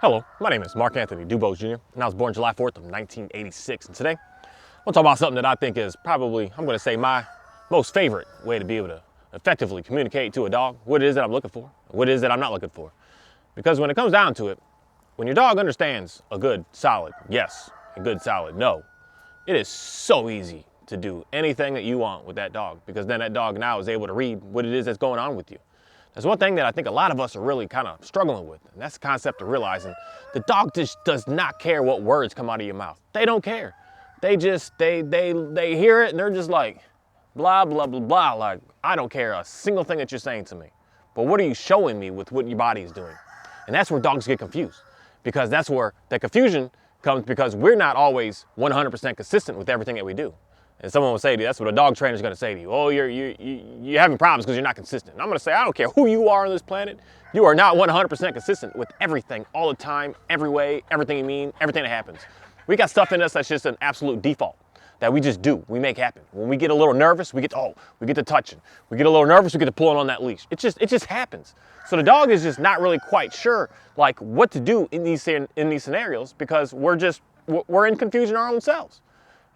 Hello, my name is Mark Anthony Dubose Jr., and I was born July 4th of 1986. And today, we'll talk about something that I think is probably, I'm going to say, my most favorite way to be able to effectively communicate to a dog what it is that I'm looking for, what it is that I'm not looking for. Because when it comes down to it, when your dog understands a good, solid yes, a good, solid no, it is so easy to do anything that you want with that dog, because then that dog now is able to read what it is that's going on with you. There's one thing that I think a lot of us are really kind of struggling with, and that's the concept of realizing the dog just does not care what words come out of your mouth. They don't care. They hear it and they're just like, blah, blah, blah, blah. Like, I don't care a single thing that you're saying to me. But what are you showing me with what your body is doing? And that's where dogs get confused, because that's where the confusion comes, because we're not always 100% consistent with everything that we do. And someone will say to you, that's what a dog trainer is going to say to you. Oh, you're having problems because you're not consistent. And I'm going to say, I don't care who you are on this planet. You are not 100% consistent with everything, all the time, every way, everything you mean, everything that happens. We got stuff in us that's just an absolute default that we just do. We make happen. When we get a little nervous, we get to touching. We get a little nervous, we get to pulling on that leash. It just happens. So the dog is just not really quite sure like what to do in these scenarios, because we're in confusion our own selves.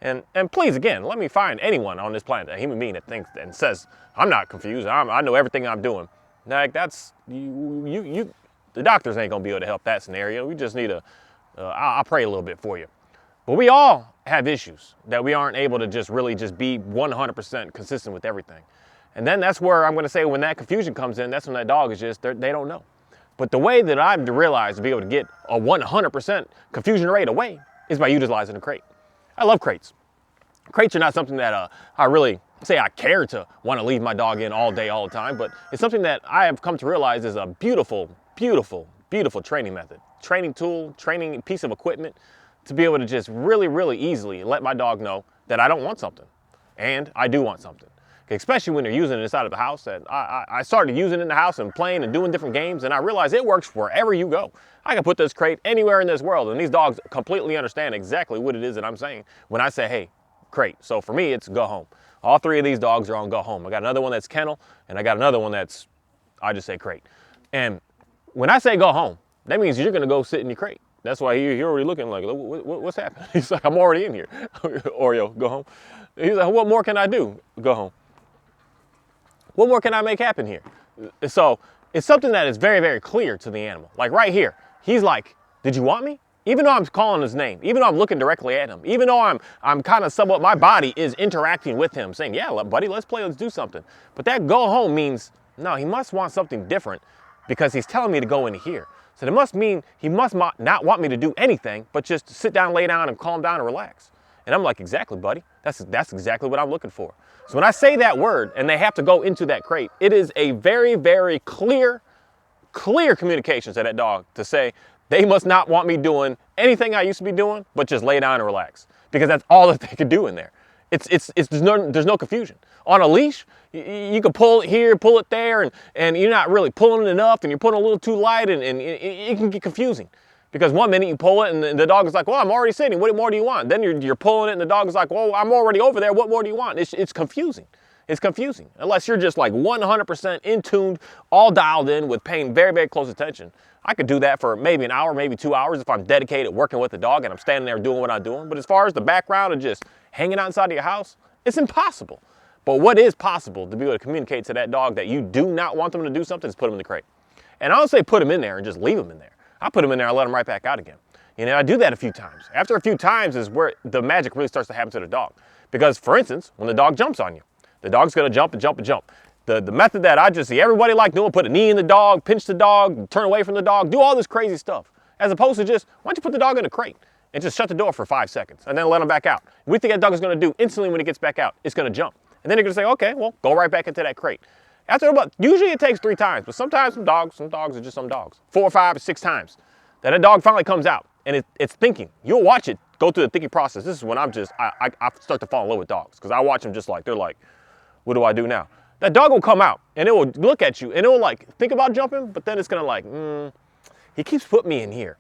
And please, again, let me find anyone on this planet, a human being that thinks and says, I'm not confused, I know everything I'm doing. Like, that's, the doctors ain't gonna be able to help that scenario. We just need I'll pray a little bit for you. But we all have issues that we aren't able to just really just be 100% consistent with everything. And then that's where I'm gonna say, when that confusion comes in, that's when that dog is just, they don't know. But the way that I've realized to be able to get a 100% confusion rate away is by utilizing a crate. I love crates. Crates are not something that I really say I care to want to leave my dog in all day, all the time, but it's something that I have come to realize is a beautiful, beautiful, beautiful training method, training tool, training piece of equipment to be able to just really, really easily let my dog know that I don't want something and I do want something. Especially when you're using it inside of the house. And I started using it in the house and playing and doing different games, and I realized it works wherever you go. I can put this crate anywhere in this world, and these dogs completely understand exactly what it is that I'm saying when I say, hey, crate. So for me, it's go home. All three of these dogs are on go home. I got another one that's kennel, and I got another one that's, I just say crate. And when I say go home, that means you're gonna go sit in your crate. That's why you're already looking like, what's happening? He's like, I'm already in here. Oreo, go home. He's like, what more can I do? Go home. What more can I make happen here? So it's something that is very, very clear to the animal. Like right here, he's like, did you want me? Even though I'm calling his name, even though I'm looking directly at him, even though I'm kind of somewhat, my body is interacting with him, saying, yeah, buddy, let's play, let's do something. But that go home means, no, he must want something different, because he's telling me to go into here. So that must mean he must not want me to do anything, but just sit down, lay down, and calm down and relax. And I'm like, exactly, buddy. That's exactly what I'm looking for. So when I say that word and they have to go into that crate, it is a very, very clear communication to that dog to say they must not want me doing anything I used to be doing, but just lay down and relax, because that's all that they could do in there. There's no confusion. On a leash, you can pull it here, pull it there, and you're not really pulling it enough, and you're pulling a little too light, and it can get confusing. Because one minute you pull it and the dog is like, well, I'm already sitting, what more do you want? Then you're pulling it and the dog is like, well, I'm already over there, what more do you want? It's confusing. It's confusing. Unless you're just like 100% in tuned, all dialed in with paying very, very close attention. I could do that for maybe an hour, maybe 2 hours if I'm dedicated working with the dog and I'm standing there doing what I'm doing. But as far as the background of just hanging out inside of your house, it's impossible. But what is possible to be able to communicate to that dog that you do not want them to do something is put them in the crate. And I don't say put them in there and just leave them in there. I put them in there and let them right back out again. You know, I do that a few times. After a few times is where the magic really starts to happen to the dog. Because, for instance, when the dog jumps on you, the dog's gonna jump and jump and jump. The method that I just see everybody like doing, put a knee in the dog, pinch the dog, turn away from the dog, do all this crazy stuff. As opposed to just, why don't you put the dog in a crate and just shut the door for 5 seconds and then let him back out. What do you think that dog is gonna do instantly when he gets back out? It's gonna jump. And then you're gonna say, okay, well, go right back into that crate. After about, usually it takes 3 times, but sometimes some dogs are just some dogs. 4 or 5 or 6 times. That a dog finally comes out and it's thinking. You'll watch it go through the thinking process. This is when I start to fall in love with dogs, because I watch them just like, they're like, what do I do now? That dog will come out and it will look at you and it will like think about jumping, but then it's gonna like, he keeps putting me in here.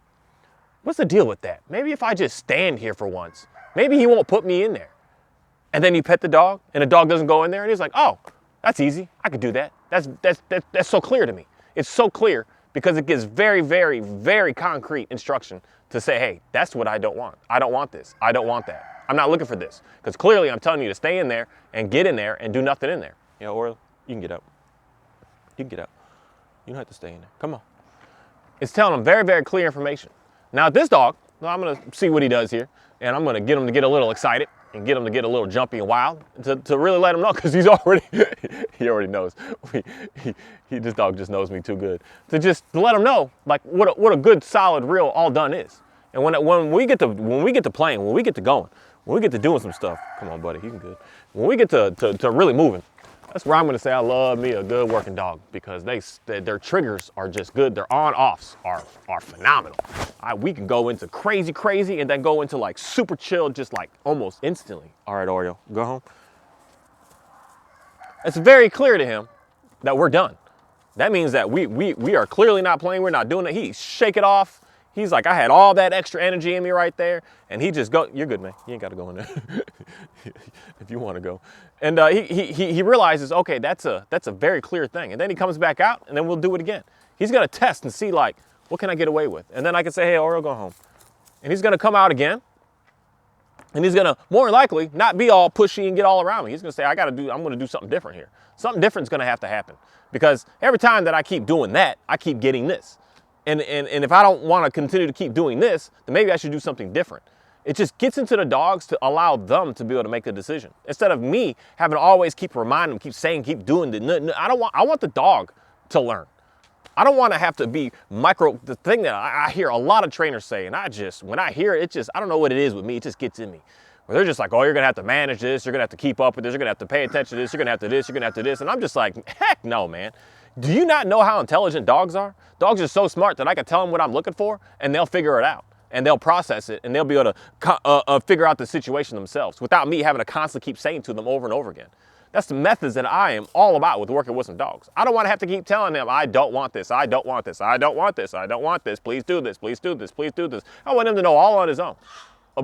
What's the deal with that? Maybe if I just stand here for once, maybe he won't put me in there. And then you pet the dog and the dog doesn't go in there and he's like, oh, that's easy. I could do that. That's so clear to me. It's so clear because it gives very, very, very concrete instruction to say, hey, that's what I don't want. I don't want this. I don't want that. I'm not looking for this. Because clearly I'm telling you to stay in there and get in there and do nothing in there. You know, or you can get out. You can get out. You don't have to stay in there. Come on. It's telling them very, very clear information. Now this dog, well, I'm going to see what he does here. And I'm going to get him to get a little excited and get him to get a little jumpy and wild to really let him know, because he's already, he already knows. This dog just knows me too good. To let him know like what a good, solid, real all done is. And when we get to playing, when we get to going, when we get to doing some stuff, come on buddy, you can good. When we get to really moving, that's where I'm going to say I love me a good working dog, because their triggers are just good. Their on-offs are phenomenal. We can go into crazy and then go into like super chill, just like almost instantly. All right, Oreo, go home. It's very clear to him that we're done. That means that we are clearly not playing. We're not doing it. He shake it off. He's like, I had all that extra energy in me right there. And he just go, you're good, man. You ain't got to go in there if you want to go. And he realizes, okay, that's a very clear thing. And then he comes back out and then we'll do it again. He's going to test and see like, what can I get away with? And then I can say, hey, Oreo, go home. And he's going to come out again. And he's going to more likely not be all pushy and get all around me. He's going to say, I'm going to do something different here. Something different is going to have to happen, because every time that I keep doing that, I keep getting this. And if I don't want to continue to keep doing this, then maybe I should do something different. It just gets into the dogs to allow them to be able to make the decision, instead of me having to always keep reminding them, keep saying, keep doing it. I want the dog to learn. I don't want to have to be the thing that I hear a lot of trainers say, and when I hear it, I don't know what it is with me, it just gets in me. Where they're just like, oh, you're going to have to manage this, you're going to have to keep up with this, you're going to have to pay attention to this, you're going to have to this, you're going to have to this. And I'm just like, heck no, man. Do you not know how intelligent dogs are? Dogs are so smart that I can tell them what I'm looking for and they'll figure it out. And they'll process it and they'll be able to figure out the situation themselves without me having to constantly keep saying to them over and over again. That's the methods that I am all about with working with some dogs. I don't want to have to keep telling them, I don't want this, I don't want this, I don't want this, I don't want this, please do this, please do this, please do this. I want him to know all on his own,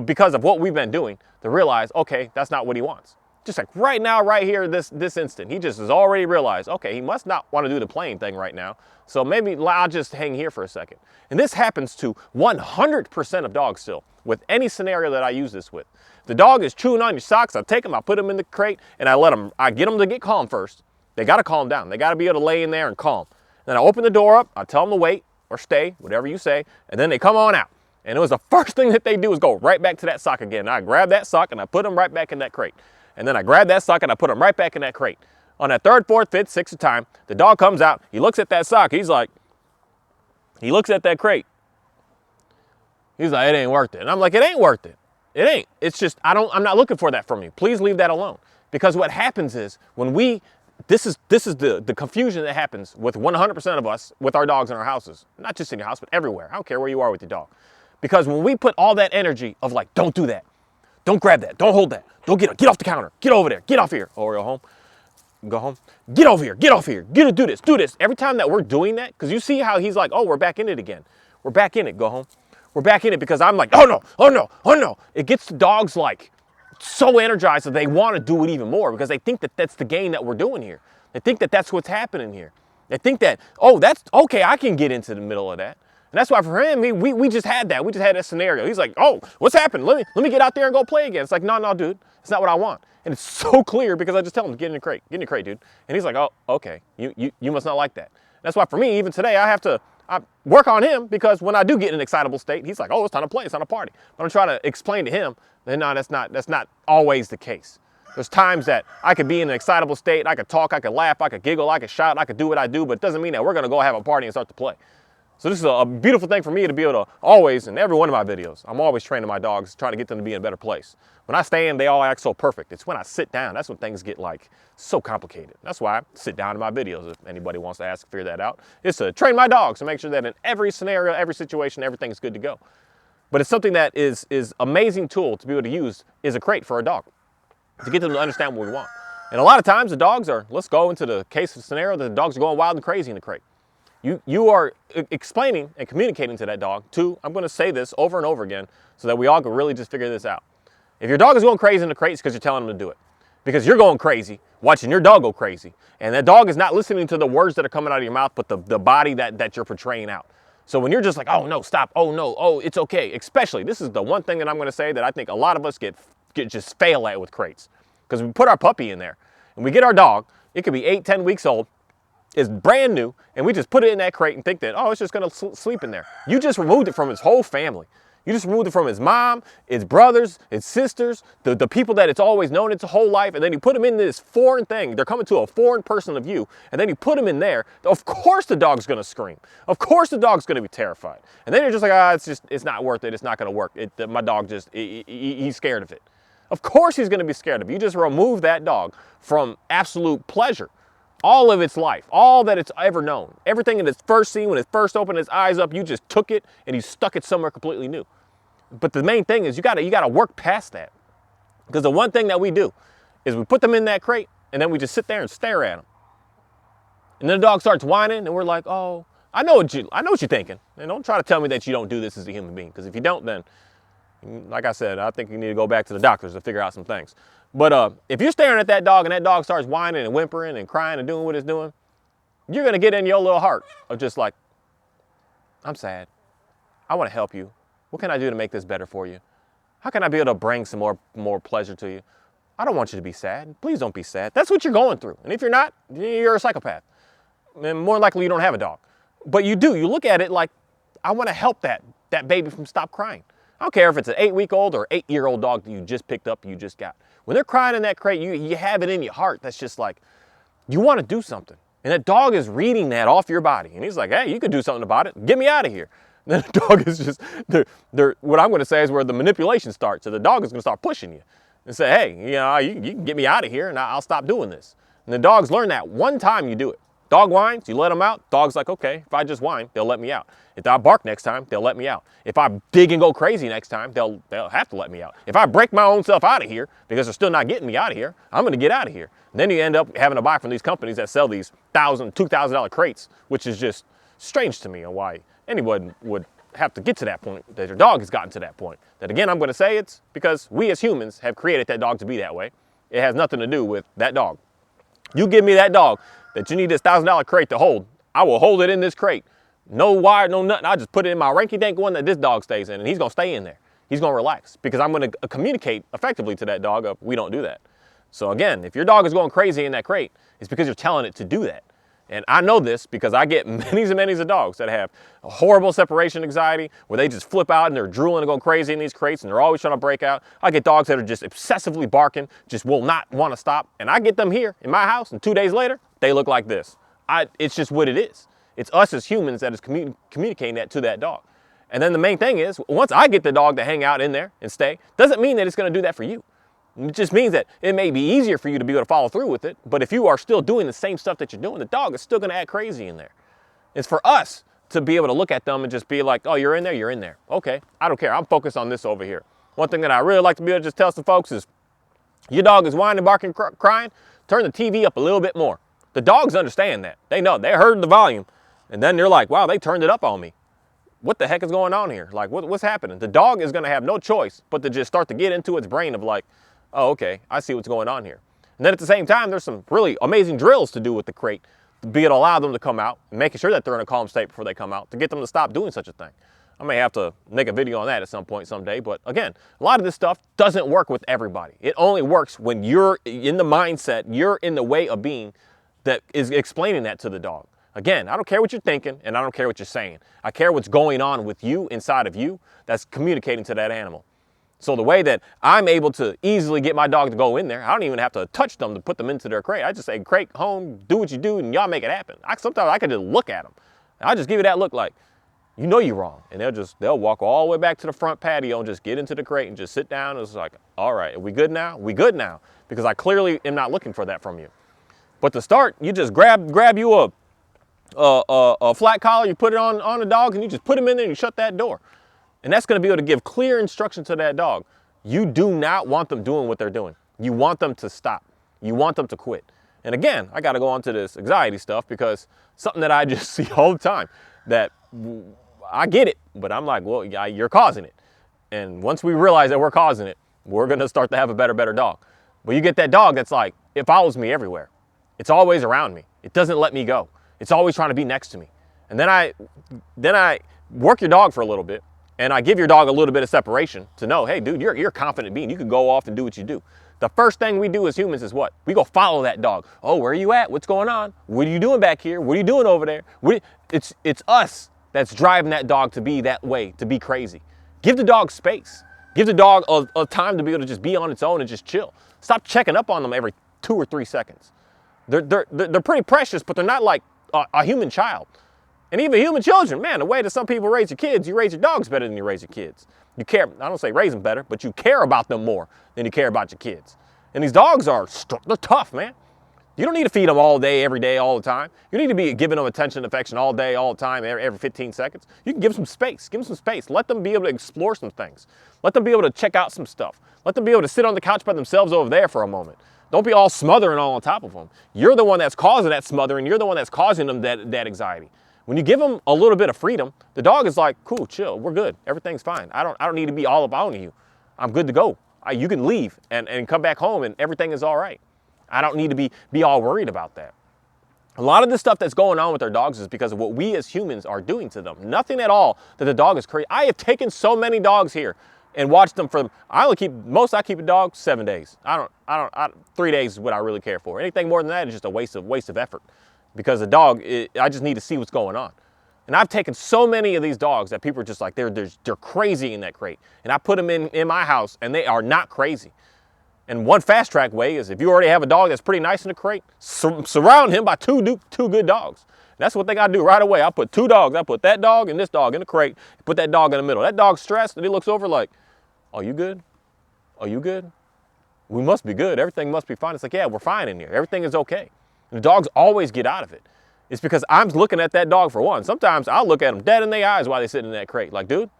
because of what we've been doing, to realize, okay, that's not what he wants. Just like right now, right here, this instant, he just has already realized, okay, he must not want to do the playing thing right now. So maybe I'll just hang here for a second. And this happens to 100% of dogs still, with any scenario that I use this with. The dog is chewing on your socks, I take him, I put him in the crate, and I get them to get calm first. They got to calm down. They got to be able to lay in there and calm. Then I open the door up, I tell them to wait or stay, whatever you say, and then they come on out. And it was the first thing that they do is go right back to that sock again. And I grab that sock and I put them right back in that crate. And then I grab that sock and I put them right back in that crate. On that third, fourth, fifth, sixth time, the dog comes out, he looks at that sock, he looks at that crate. He's like, it ain't worth it. And I'm like, it ain't worth it. It ain't. It's just, I'm not looking for that from you. Please leave that alone. Because what happens is this is the confusion that happens with 100% of us with our dogs in our houses. Not just in your house, but everywhere. I don't care where you are with your dog. Because when we put all that energy of like, don't do that, don't grab that, don't hold that, don't get off the counter, get over there, get off here, Oreo home, go home, get over here, get off here, do this. Every time that we're doing that, because you see how he's like, oh, we're back in it again. We're back in it, go home. We're back in it, because I'm like, oh no, oh no, oh no. It gets the dogs like so energized that they want to do it even more, because they think that that's the game that we're doing here. They think that that's what's happening here. They think that, oh, that's okay, I can get into the middle of that. And that's why for him, we just had that. We just had that scenario. He's like, oh, what's happened? Let me get out there and go play again. It's like, no, dude. It's not what I want. And it's so clear, because I just tell him, get in the crate, dude. And he's like, oh, okay. You must not like that. That's why for me, even today, I work on him, because when I do get in an excitable state, he's like, oh, it's time to play. It's time to party. But I'm trying to explain to him that no, that's not always the case. There's times that I could be in an excitable state. I could talk, I could laugh, I could giggle, I could shout, I could do what I do, but it doesn't mean that we're going to go have a party and start to play. So this is a beautiful thing for me to be able to always, in every one of my videos, I'm always training my dogs, trying to get them to be in a better place. When I stand, they all act so perfect. It's when I sit down, that's when things get like so complicated. That's why I sit down in my videos. If anybody wants to ask, figure that out. It's to train my dogs to make sure that in every scenario, every situation, everything's good to go. But it's something that is amazing tool to be able to use is a crate for a dog, to get them to understand what we want. And a lot of times the dogs are, let's go into the case of scenario, that the dogs are going wild and crazy in the crate. You are explaining and communicating to that dog, I'm going to say this over and over again so that we all can really just figure this out. If your dog is going crazy in the crate, it's because you're telling him to do it. because you're going crazy watching your dog go crazy. And that dog is not listening to the words that are coming out of your mouth, but the body that you're portraying out. So when you're just like, oh no, stop, oh no, oh, it's okay. Especially, this is the one thing that I'm gonna say that I think a lot of us just fail at with crates. Because we put our puppy in there and we get our dog, it could be 8, 10 weeks old, it's brand new, and we just put it in that crate and think that, oh, it's just gonna sleep in there. You just removed it from its whole family. You just removed it from his mom, his brothers, his sisters, the people that it's always known its whole life, and then you put them in this foreign thing. They're coming to a foreign person of you, and then you put them in there. Of course the dog's gonna scream. Of course the dog's gonna be terrified. And then you're just like, it's not worth it. It's not gonna work. My dog he's scared of it. Of course he's gonna be scared of it. You just remove that dog from absolute pleasure. All of its life, all that it's ever known, everything in its first scene, when it first opened its eyes up, you just took it and you stuck it somewhere completely new. But the main thing is you gotta work past that. Because the one thing that we do is we put them in that crate and then we just sit there and stare at them. And then the dog starts whining and we're like, oh, I know what you're thinking. And don't try to tell me that you don't do this as a human being. Because if you don't, then, like I said, I think you need to go back to the doctors to figure out some things. But if you're staring at that dog and that dog starts whining and whimpering and crying and doing what it's doing, you're gonna get in your little heart of just like, I'm sad. I wanna help you. What can I do to make this better for you? How can I be able to bring some more pleasure to you? I don't want you to be sad. Please don't be sad. That's what you're going through. And if you're not, you're a psychopath. And more likely you don't have a dog. But you do. You look at it like, I wanna help that baby from stop crying. I don't care if it's an 8-week-old or 8-year-old dog that you just picked up, you just got. When they're crying in that crate, you have it in your heart that's just like, you want to do something. And that dog is reading that off your body. And he's like, hey, you could do something about it. Get me out of here. And then the dog is just, what I'm going to say is where the manipulation starts. So the dog is going to start pushing you and say, hey, you can get me out of here and I'll stop doing this. And the dogs learn that one time you do it. Dog whines, you let them out. Dog's like, okay, if I just whine, they'll let me out. If I bark next time, they'll let me out. If I dig and go crazy next time, they'll have to let me out. If I break my own self out of here because they're still not getting me out of here, I'm gonna get out of here. And then you end up having to buy from these companies that sell these $1,000, $2,000 crates, which is just strange to me on why anyone would have to get to that point, that your dog has gotten to that point. That again, I'm gonna say it's because we as humans have created that dog to be that way. It has nothing to do with that dog. You give me that dog that you need this $1,000 crate to hold, I will hold it in this crate. No wire, no nothing. I just put it in my ranky-dank one that this dog stays in, and he's gonna stay in there. He's gonna relax because I'm gonna communicate effectively to that dog of, we don't do that. So again, if your dog is going crazy in that crate, it's because you're telling it to do that. And I know this because I get many and many of dogs that have a horrible separation anxiety where they just flip out and they're drooling and going crazy in these crates and they're always trying to break out. I get dogs that are just obsessively barking, just will not want to stop. And I get them here in my house and 2 days later, they look like this. It's just what it is. It's us as humans that is communicating that to that dog. And then the main thing is, once I get the dog to hang out in there and stay, doesn't mean that it's going to do that for you. It just means that it may be easier for you to be able to follow through with it, but if you are still doing the same stuff that you're doing, the dog is still going to act crazy in there. It's for us to be able to look at them and just be like, oh, you're in there, you're in there. Okay, I don't care. I'm focused on this over here. One thing that I really like to be able to just tell some folks is, your dog is whining, barking, crying, turn the TV up a little bit more. The dogs understand that. They know. They heard the volume, and then they're like, wow, they turned it up on me. What the heck is going on here? Like, what's happening? The dog is going to have no choice but to just start to get into its brain of like, oh, okay, I see what's going on here. And then at the same time, there's some really amazing drills to do with the crate to be able to allow them to come out and making sure that they're in a calm state before they come out to get them to stop doing such a thing. I may have to make a video on that at some point someday, but again, a lot of this stuff doesn't work with everybody. It only works when you're in the mindset, you're in the way of being that is explaining that to the dog. Again, I don't care what you're thinking and I don't care what you're saying. I care what's going on with you, inside of you, that's communicating to that animal. So the way that I'm able to easily get my dog to go in there, I don't even have to touch them to put them into their crate. I just say, crate, home, do what you do, and y'all make it happen. Sometimes I can just look at them. I'll just give you that look like, you know you're wrong. And they'll walk all the way back to the front patio and just get into the crate and just sit down. And it's like, all right, are we good now? We good now. Because I clearly am not looking for that from you. But to start, you just grab you a flat collar, you put it on the dog, and you just put him in there and you shut that door. And that's going to be able to give clear instruction to that dog. You do not want them doing what they're doing. You want them to stop. You want them to quit. And again, I got to go on to this anxiety stuff because something that I just see all the time, that I get it, but I'm like, well, yeah, you're causing it. And once we realize that we're causing it, we're going to start to have a better dog. But you get that dog that's like, it follows me everywhere. It's always around me. It doesn't let me go. It's always trying to be next to me. And then I work your dog for a little bit, and I give your dog a little bit of separation to know, hey, dude, you're a confident being. You can go off and do what you do. The first thing we do as humans is what? We go follow that dog. Oh, where are you at? What's going on? What are you doing back here? What are you doing over there? It's us that's driving that dog to be that way, to be crazy. Give the dog space. Give the dog a time to be able to just be on its own and just chill. Stop checking up on them every 2 or 3 seconds. They're pretty precious, but they're not like a human child. And even human children, man, the way that some people raise your kids, you raise your dogs better than you raise your kids. You care, I don't say raise them better, but you care about them more than you care about your kids. And these dogs they're tough, man. You don't need to feed them all day, every day, all the time. You need to be giving them attention and affection all day, all the time, every 15 seconds. You can give them some space. Give them some space. Let them be able to explore some things. Let them be able to check out some stuff. Let them be able to sit on the couch by themselves over there for a moment. Don't be all smothering all on top of them. You're the one that's causing that smothering. You're the one that's causing them that anxiety. When you give them a little bit of freedom, the dog is like, cool, chill, we're good. Everything's fine. I don't need to be all about you. I'm good to go. You can leave and come back home and everything is all right. I don't need to be all worried about that. A lot of the stuff that's going on with our dogs is because of what we as humans are doing to them. Nothing at all that the dog is crazy. I have taken so many dogs here and watched them for, I keep a dog 7 days. 3 days is what I really care for. Anything more than that is just a waste of effort. Because the dog, I just need to see what's going on. And I've taken so many of these dogs that people are just like, they're crazy in that crate. And I put them in my house and they are not crazy. And one fast track way is if you already have a dog that's pretty nice in the crate, surround him by two good dogs. That's what they got to do right away. I put 2 dogs. I put that dog and this dog in the crate, put that dog in the middle. That dog's stressed and he looks over like, are you good? Are you good? We must be good. Everything must be fine. It's like, yeah, we're fine in here. Everything is okay. And the dogs always get out of it. It's because I'm looking at that dog for one. Sometimes I'll look at them dead in the eyes while they sit in that crate. Like, dude,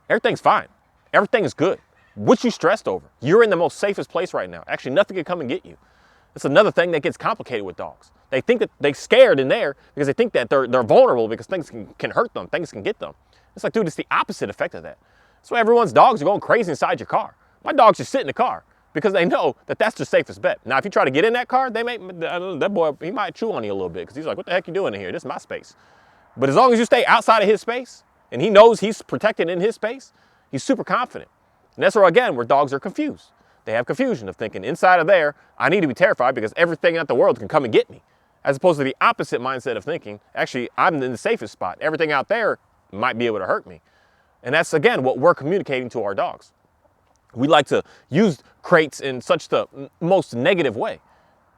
everything's fine. Everything is good. What you stressed over? You're in the most safest place right now. Actually, nothing can come and get you. That's another thing that gets complicated with dogs. They think that they're scared in there because they think that they're vulnerable because things can hurt them, things can get them. It's like, dude, it's the opposite effect of that. That's why everyone's dogs are going crazy inside your car. My dogs just sit in the car because they know that that's the safest bet. Now, if you try to get in that car, that boy, he might chew on you a little bit because he's like, what the heck you doing in here? This is my space. But as long as you stay outside of his space and he knows he's protected in his space, he's super confident. And that's where dogs are confused. They have confusion of thinking inside of there, I need to be terrified because everything in the world can come and get me. As opposed to the opposite mindset of thinking, actually, I'm in the safest spot. Everything out there might be able to hurt me. And that's, again, what we're communicating to our dogs. We like to use crates in such the most negative way.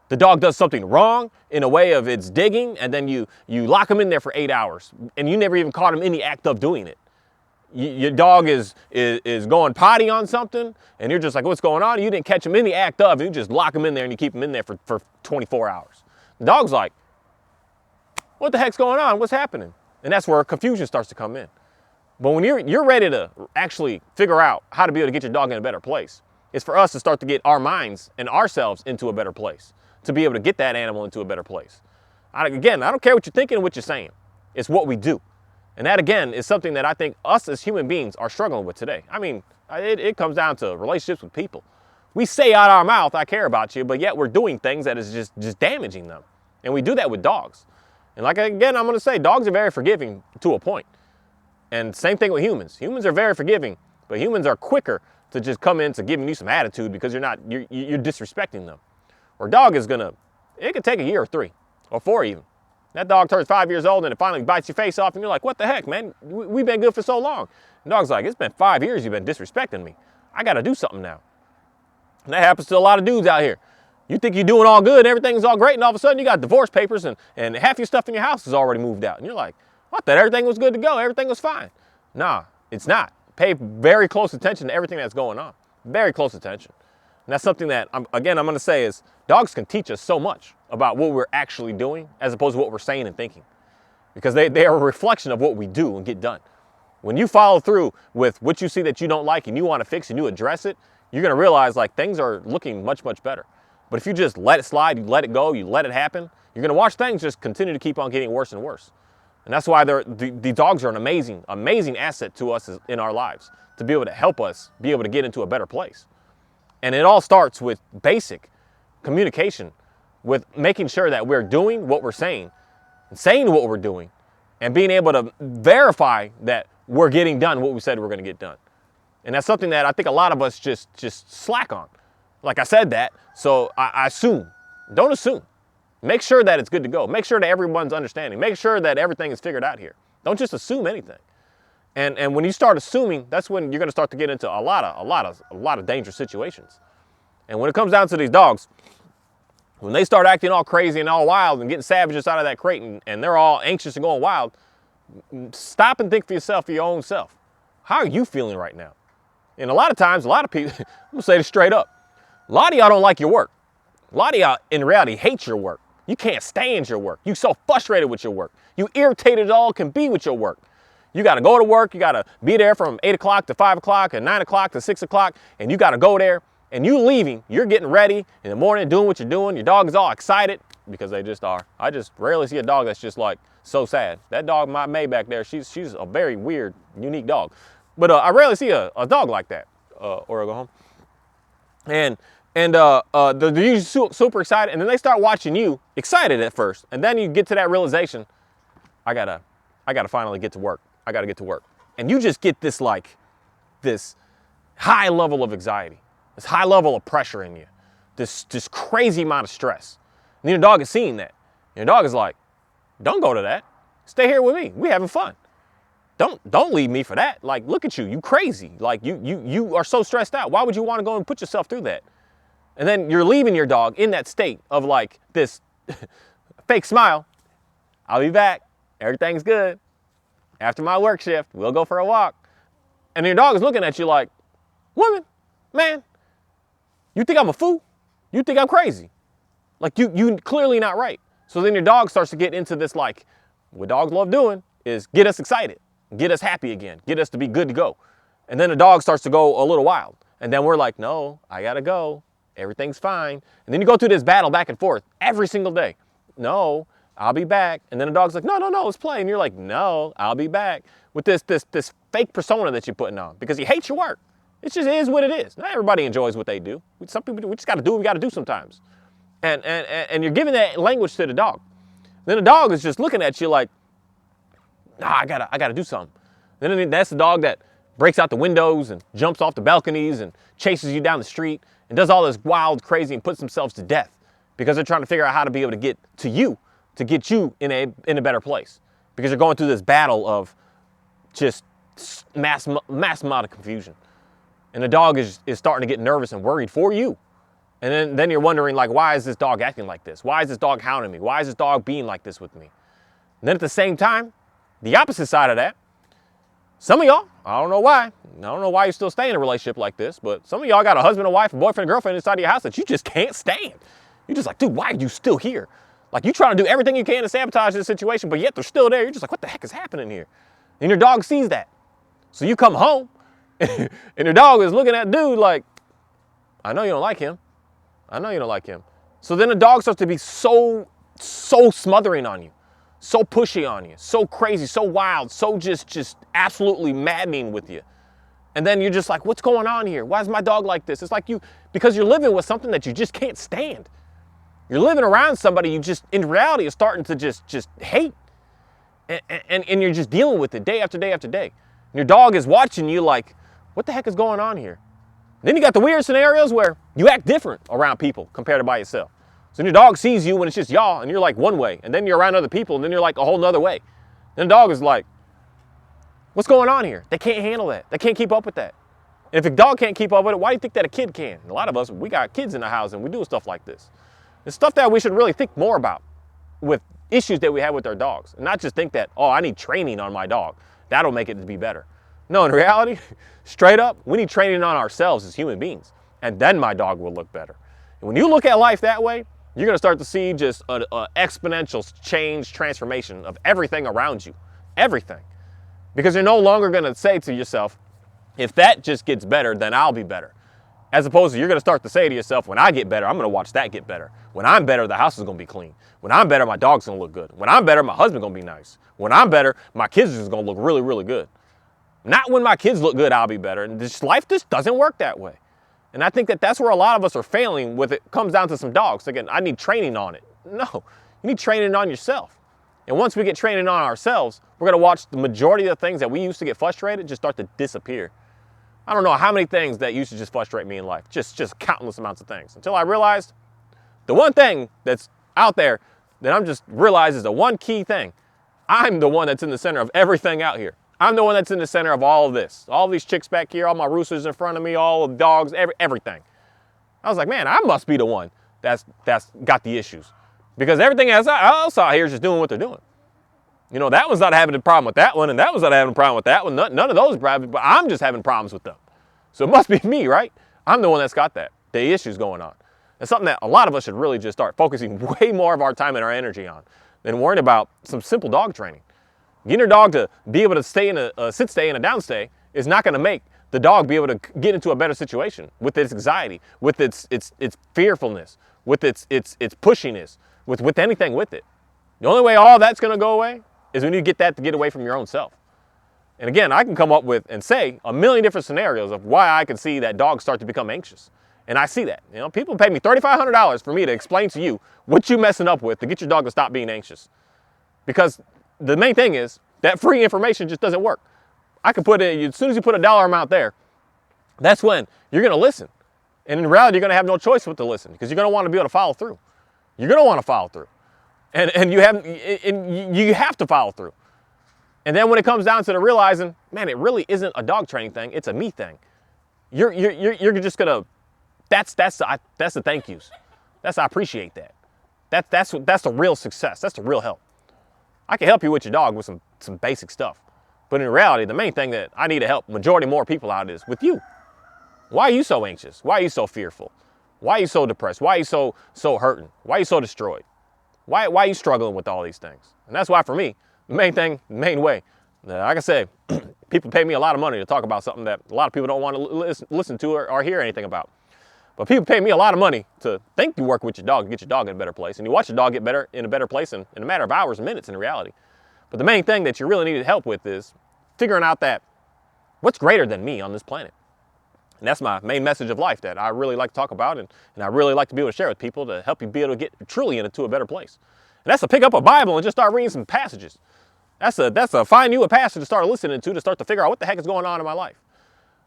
The dog does something wrong in a way of it's digging, and then you lock him in there for 8 hours, and you never even caught him in the act of doing it. Your dog is going potty on something, and you're just like, what's going on? You didn't catch him in the act of, and you just lock him in there, and you keep him in there for 24 hours. The dog's like, what the heck's going on? What's happening? And that's where confusion starts to come in. But when you're ready to actually figure out how to be able to get your dog in a better place, it's for us to start to get our minds and ourselves into a better place, to be able to get that animal into a better place. I don't care what you're thinking and what you're saying. It's what we do. And that, again, is something that I think us as human beings are struggling with today. I mean, it comes down to relationships with people. We say out our mouth, I care about you, but yet we're doing things that is just damaging them. And we do that with dogs. And like, again, I'm going to say, dogs are very forgiving to a point. And same thing with humans. Humans are very forgiving, but humans are quicker to just come into giving you some attitude because you're disrespecting them. Or a dog is it could take a year or 3 or 4 even. That dog turns 5 years old and it finally bites your face off and you're like, what the heck, man? We've been good for so long. The dog's like, it's been 5 years you've been disrespecting me. I got to do something now. And that happens to a lot of dudes out here. You think you're doing all good, everything's all great, and all of a sudden you got divorce papers and half your stuff in your house is already moved out. And you're like, I thought everything was good to go, everything was fine. Nah, it's not. Pay very close attention to everything that's going on. Very close attention. And that's something that, I'm going to say is, dogs can teach us so much about what we're actually doing as opposed to what we're saying and thinking. Because they are a reflection of what we do and get done. When you follow through with what you see that you don't like and you want to fix and you address it, you're going to realize like things are looking much, much better. But if you just let it slide, you let it go, you let it happen, you're going to watch things just continue to keep on getting worse and worse. And that's why the dogs are an amazing, amazing asset to us in our lives to be able to help us be able to get into a better place. And it all starts with basic communication, with making sure that we're doing what we're saying what we're doing, and being able to verify that we're getting done what we said we're going to get done. And that's something that I think a lot of us just slack on. Like I said that, so I assume. Don't assume. Make sure that it's good to go. Make sure that everyone's understanding. Make sure that everything is figured out here. Don't just assume anything. And when you start assuming, that's when you're going to start to get into a lot of dangerous situations. And when it comes down to these dogs, when they start acting all crazy and all wild and getting savages out of that crate and they're all anxious and going wild, stop and think for yourself, for your own self. How are you feeling right now? And a lot of times, a lot of people, I'm going to say this straight up, a lot of y'all don't like your work. A lot of y'all, in reality, hate your work. You can't stand your work. You're so frustrated with your work. You irritated as all can be with your work. You got to go to work. You got to be there from 8 o'clock to 5 o'clock and 9 o'clock to 6 o'clock, and you got to go there. And you leaving, you're getting ready in the morning, doing what you're doing. Your dog is all excited because they just are. I just rarely see a dog that's just like so sad. That dog, my May back there, she's a very weird, unique dog. But I rarely see a dog like that, or I go home. And they're usually super excited, and then they start watching you excited at first, and then you get to that realization, I gotta finally get to work. I gotta get to work, and you just get this this high level of anxiety, this high level of pressure in you, this crazy amount of stress. And your dog is seeing that. Your dog is like, don't go to that. Stay here with me. We having fun. Don't leave me for that. Like, look at you. You crazy. Like, you are so stressed out. Why would you want to go and put yourself through that? And then you're leaving your dog in that state of like this fake smile. I'll be back. Everything's good. After my work shift, we'll go for a walk. And your dog is looking at you like, woman, man, you think I'm a fool? You think I'm crazy? Like, you clearly not right. So then your dog starts to get into this, like, what dogs love doing is get us excited, get us happy again, get us to be good to go. And then the dog starts to go a little wild. And then we're like, no, I gotta go. Everything's fine. And then you go through this battle back and forth every single day. No, I'll be back. And then the dog's like, no, let's play. And you're like, no, I'll be back. With this fake persona that you're putting on because he hates your work. It just is what it is. Not everybody enjoys what they do. Some people, we just got to do what we got to do sometimes. And you're giving that language to the dog. Then the dog is just looking at you like, nah, I gotta do something. Then that's the dog that breaks out the windows and jumps off the balconies and chases you down the street and does all this wild, crazy, and puts themselves to death because they're trying to figure out how to be able to get to you, to get you in a better place. Because you're going through this battle of just mass amount of confusion. And the dog is starting to get nervous and worried for you. And then you're wondering, like, why is this dog acting like this? Why is this dog hounding me? Why is this dog being like this with me? And then at the same time, the opposite side of that, some of y'all, I don't know why you're still staying in a relationship like this, but some of y'all got a husband, a wife, a boyfriend, a girlfriend inside of your house that you just can't stand. You're just like, dude, why are you still here? Like, you trying to do everything you can to sabotage this situation, but yet they're still there. You're just like, what the heck is happening here? And your dog sees that. So you come home, and your dog is looking at dude like, I know you don't like him. I know you don't like him. So then the dog starts to be so smothering on you, so pushy on you, so crazy, so wild, so just absolutely maddening with you. And then you're just like, what's going on here? Why is my dog like this? It's like because you're living with something that you just can't stand. You're living around somebody you just, in reality, is starting to just hate. And you're just dealing with it day after day after day. And your dog is watching you like, what the heck is going on here? Then you got the weird scenarios where you act different around people compared to by yourself. So your dog sees you when it's just y'all and you're like one way, and then you're around other people and then you're like a whole nother way. Then the dog is like, what's going on here? They can't handle that. They can't keep up with that. And if a dog can't keep up with it, why do you think that a kid can? And a lot of us, we got kids in the house and we do stuff like this. It's stuff that we should really think more about with issues that we have with our dogs. And not just think that, oh, I need training on my dog. That'll make it to be better. No, in reality, straight up, we need training on ourselves as human beings. And then my dog will look better. And when you look at life that way, you're going to start to see just an exponential change, transformation of everything around you. Everything. Because you're no longer going to say to yourself, if that just gets better, then I'll be better. As opposed to you're going to start to say to yourself, when I get better, I'm going to watch that get better. When I'm better, the house is going to be clean. When I'm better, my dog's going to look good. When I'm better, my husband's going to be nice. When I'm better, my kids are going to look really, really good. Not when my kids look good, I'll be better. And this life just doesn't work that way. And I think that that's where a lot of us are failing with it. Comes down to some dogs. Again, I need training on it. No, you need training on yourself. And once we get training on ourselves, we're going to watch the majority of the things that we used to get frustrated just start to disappear. I don't know how many things that used to just frustrate me in life, just countless amounts of things, until I realized the one thing that's out there that I'm just realized is the one key thing. I'm the one that's in the center of everything out here. I'm the one that's in the center of all of this. All these chicks back here, all my roosters in front of me, all the dogs, everything. I was like, man, I must be the one that's got the issues. Because everything else out here is just doing what they're doing. You know, that one's not having a problem with that one, and that one's not having a problem with that one. None of those problems, but I'm just having problems with them. So it must be me, right? I'm the one that's got the issues going on. It's something that a lot of us should really just start focusing way more of our time and our energy on than worrying about some simple dog training. Getting your dog to be able to stay in a sit stay and a down stay is not going to make the dog be able to get into a better situation with its anxiety, with its fearfulness, with its pushiness, with anything with it. The only way all that's going to go away is when you get that to get away from your own self. And again, I can come up with and say a million different scenarios of why I can see that dogs start to become anxious. And I see that. You know, people pay me $3,500 for me to explain to you what you messing up with to get your dog to stop being anxious. Because the main thing is that free information just doesn't work. I can put it, as soon as you put a dollar amount there, that's when you're going to listen. And in reality, you're going to have no choice but to listen because you're going to want to be able to follow through. You're going to want to follow through. And you have to follow through. And then when it comes down to the realizing, man, it really isn't a dog training thing, it's a me thing. You're just going to, that's the thank yous. I appreciate that. That's the real success. That's the real help. I can help you with your dog with some basic stuff. But in reality, the main thing that I need to help majority more people out is with you. Why are you so anxious? Why are you so fearful? Why are you so depressed? Why are you so hurting? Why are you so destroyed? Why are you struggling with all these things? And that's why for me, the main way, like I said, people pay me a lot of money to talk about something that a lot of people don't want to listen to or hear anything about. But people pay me a lot of money to think you work with your dog to get your dog in a better place. And you watch your dog get better in a better place in a matter of hours and minutes in reality. But the main thing that you really need help with is figuring out that what's greater than me on this planet. And that's my main message of life that I really like to talk about and I really like to be able to share with people to help you be able to get truly into a better place. And that's to pick up a Bible and just start reading some passages. That's a find you a passage to start listening to start to figure out what the heck is going on in my life.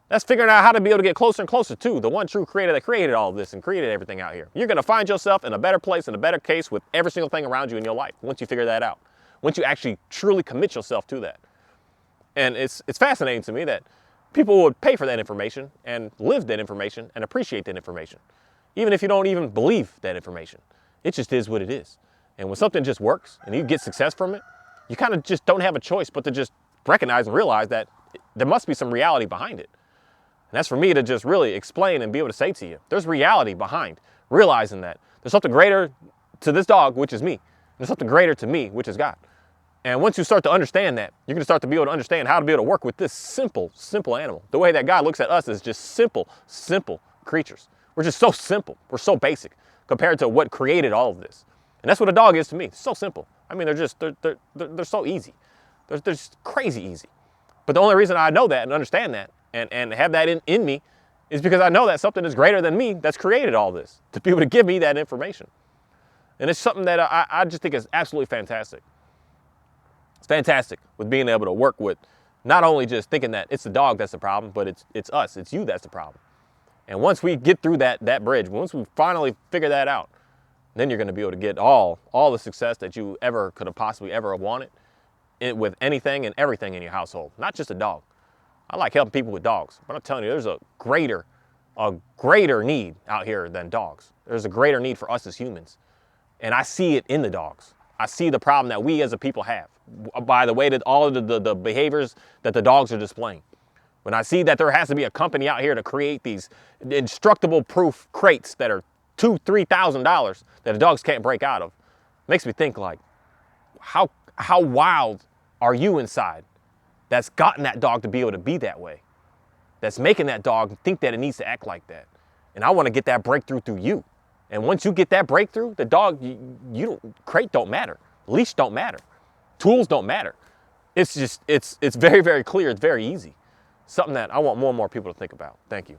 That's figuring out how to be able to get closer and closer to the one true creator that created all of this and created everything out here. You're going to find yourself in a better place, in a better case with every single thing around you in your life once you figure that out. Once you actually truly commit yourself to that. And it's fascinating to me that people would pay for that information and live that information and appreciate that information. Even if you don't even believe that information. It just is what it is. And when something just works and you get success from it, you kind of just don't have a choice but to just recognize and realize that there must be some reality behind it. And that's for me to just really explain and be able to say to you, there's reality behind realizing that there's something greater to this dog, which is me. There's something greater to me, which is God. And once you start to understand that, you're going to start to be able to understand how to be able to work with this simple animal. The way that God looks at us is just simple creatures. We're just so simple. We're so basic compared to what created all of this. And that's what a dog is to me. It's so simple. I mean, they're so easy. They're just crazy easy. But the only reason I know that and understand that and have that in me is because I know that something is greater than me that's created all this to be able to give me that information. And it's something that I just think is absolutely fantastic. It's fantastic with being able to work with not only just thinking that it's the dog that's the problem, but it's us, it's you that's the problem. And once we get through that bridge, once we finally figure that out, then you're going to be able to get all the success that you ever could have possibly ever wanted with anything and everything in your household, not just a dog. I like helping people with dogs, but I'm telling you, there's a greater need out here than dogs. There's a greater need for us as humans. And I see it in the dogs. I see the problem that we as a people have by the way that all of the behaviors that the dogs are displaying. When I see that there has to be a company out here to create these indestructible proof crates that are $2,000-$3,000 that the dogs can't break out of, makes me think like, how wild are you inside that's gotten that dog to be able to be that way? That's making that dog think that it needs to act like that. And I want to get that breakthrough through you. And once you get that breakthrough, the dog, crate don't matter. Leash don't matter. Tools don't matter. It's just, it's very, very clear. It's very easy. Something that I want more and more people to think about. Thank you.